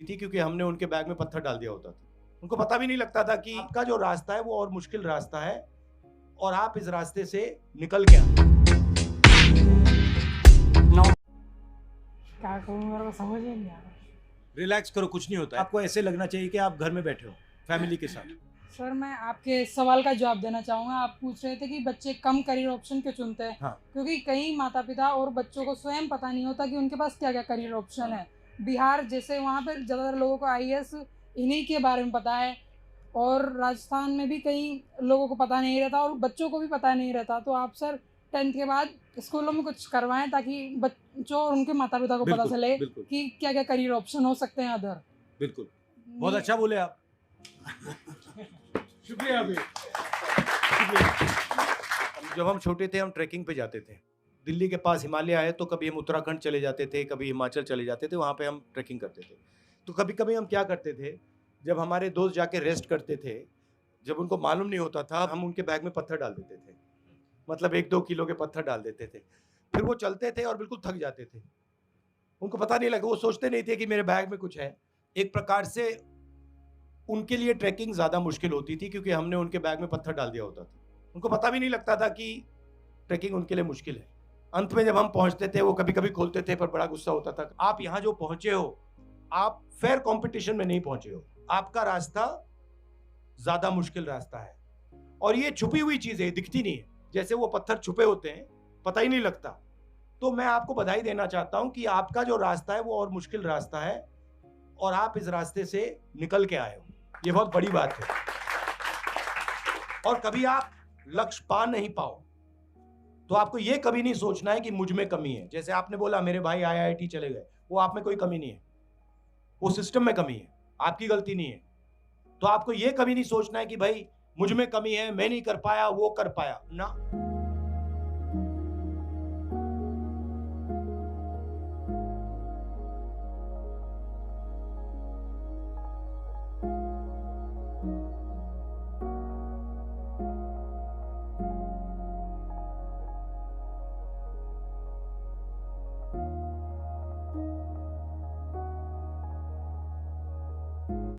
थी क्योंकि हमने उनके बैग में पत्थर डाल दिया होता था। उनको पता भी नहीं लगता था कि आपका जो रास्ता है वो और मुश्किल रास्ता है और आप इस रास्ते से निकल के आए। क्या कहूँ, मेरे को समझ ही नहीं आ रहा। रिलैक्स करो, कुछ नहीं होता है। आपको ऐसे लगना चाहिए कि आप घर में बैठे हो फैमिली के साथ। सर, मैं आपके सवाल का जवाब देना चाहूँगा। आप पूछ रहे थे कि बच्चे कम करियर ऑप्शन क्यों चुनते हैं। हाँ। क्योंकि कई माता पिता और बच्चों को स्वयं पता नहीं होता कि उनके पास क्या क्या करियर ऑप्शन है। बिहार जैसे वहाँ पर ज़्यादातर लोगों को आईएएस इन्हीं के बारे में पता है, और राजस्थान में भी कई लोगों को पता नहीं रहता और बच्चों को भी पता नहीं रहता। तो आप सर 10th के बाद स्कूलों में कुछ करवाएं ताकि बच्चों और उनके माता पिता को पता बिल्कुल, चले बिल्कुल। कि क्या क्या करियर ऑप्शन हो सकते हैं अदर। बिल्कुल, बहुत अच्छा बोले आप। शुक्रिया अभी। जब हम छोटे थे हम ट्रैकिंग पे जाते थे। दिल्ली के पास हिमालय है तो कभी हम उत्तराखंड चले जाते थे, कभी हिमाचल चले जाते थे, वहाँ पे हम ट्रैकिंग करते थे। तो कभी-कभी हम क्या करते थे, जब हमारे दोस्त जाके रेस्ट करते थे, जब उनको मालूम नहीं होता था, हम उनके बैग में पत्थर डाल देते थे। मतलब 1-2 किलो के पत्थर डाल देते थे। फिर वो चलते थे और बिल्कुल थक जाते थे। उनको पता नहीं लगा, वो सोचते नहीं थे कि मेरे बैग में कुछ है। एक प्रकार से उनके लिए ट्रैकिंग ज़्यादा मुश्किल होती थी क्योंकि हमने उनके बैग में पत्थर डाल दिया होता था। उनको पता भी नहीं लगता था कि ट्रैकिंग उनके लिए मुश्किल है। अंत में जब हम पहुंचते थे वो कभी-कभी खोलते थे पर बड़ा गुस्सा होता था। आप यहाँ जो पहुंचे हो, आप फेयर कंपटीशन में नहीं पहुंचे हो। आपका रास्ता ज़्यादा मुश्किल रास्ता है और ये छुपी हुई चीज़ है, दिखती नहीं है। जैसे वो पत्थर छुपे होते हैं, पता ही नहीं लगता। तो मैं आपको बधाई देना चाहता हूं कि आपका जो रास्ता है वो और मुश्किल रास्ता है और आप इस रास्ते से निकल के आए हो। ये बहुत बड़ी बात है। और कभी आप लक्ष्य पा नहीं पाओ तो आपको ये कभी नहीं सोचना है कि मुझ में कमी है। जैसे आपने बोला मेरे भाई आईआईटी चले गए, वो आप में कोई कमी नहीं है, वो सिस्टम में कमी है, आपकी गलती नहीं है। तो आपको ये कभी नहीं सोचना है कि भाई मुझ में कमी है, मैं नहीं कर पाया, वो कर पाया ना।